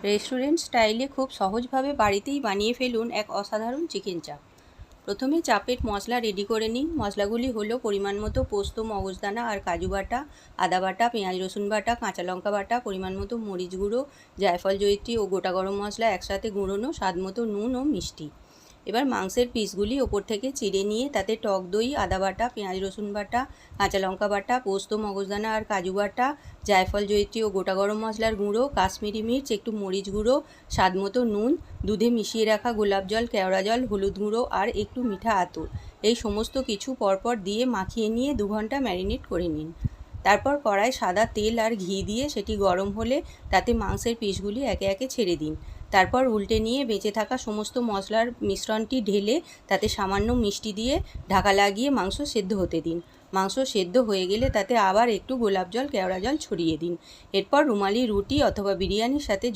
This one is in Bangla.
রেস্টুরেন্ট স্টাইলে খুব সহজভাবে বাড়িতেই বানিয়ে ফেলুন এক অসাধারণ চিকেন চাপ। প্রথমে চাপের মশলা রেডি করে নিন। মশলাগুলি হলো পরিমাণ মতো পোস্ত, মগজদানা আর কাজু বাটা, আদা বাটা, পেঁয়াজ রসুন বাটা, কাঁচা লঙ্কা বাটা, পরিমাণ মতো মরিচ গুঁড়ো, জায়ফল, জয়িত্রী ও গোটা গরম মশলা একসাথে গুঁড়োনো, স্বাদ মতো নুন ও মিষ্টি। এবার মাংসের পিসগুলি ওপর থেকে চিড়ে নিয়ে তাতে টক দই, আদা বাটা, পেঁয়াজ রসুন বাটা, কাঁচা লঙ্কা বাটা, পোস্ত, মগজদানা আর কাজু বাটা, জায়ফল, জয়িত্রী ও গোটা গরম মশলার গুঁড়ো, কাশ্মীরি মির্চ, একটু মরিচ গুঁড়ো, স্বাদ মতো নুন, দুধে মিশিয়ে রাখা গোলাপ জল, কেওড়া জল, হলুদ গুঁড়ো আর একটু মিঠা আতর, এই সমস্ত কিছু পরপর দিয়ে মাখিয়ে নিয়ে 2 ঘন্টা ম্যারিনেট করে নিন। তারপর কড়ায় সাদা তেল আর ঘি দিয়ে সেটি গরম হলে তাতে মাংসের পিসগুলি একে একে ছেড়ে দিন। তারপর উল্টে নিয়ে বেঁচে থাকা সমস্ত মশলার মিশ্রণটি ঢেলে তাতে সামান্য মিষ্টি দিয়ে ঢাকা লাগিয়ে মাংস সেদ্ধ হতে দিন। মাংস সেদ্ধ হয়ে গেলে তাতে আবার একটু গোলাপ জল, কেওড়া জল ছড়িয়ে দিন। এরপর রুমালি রুটি অথবা বিরিয়ানির সাথে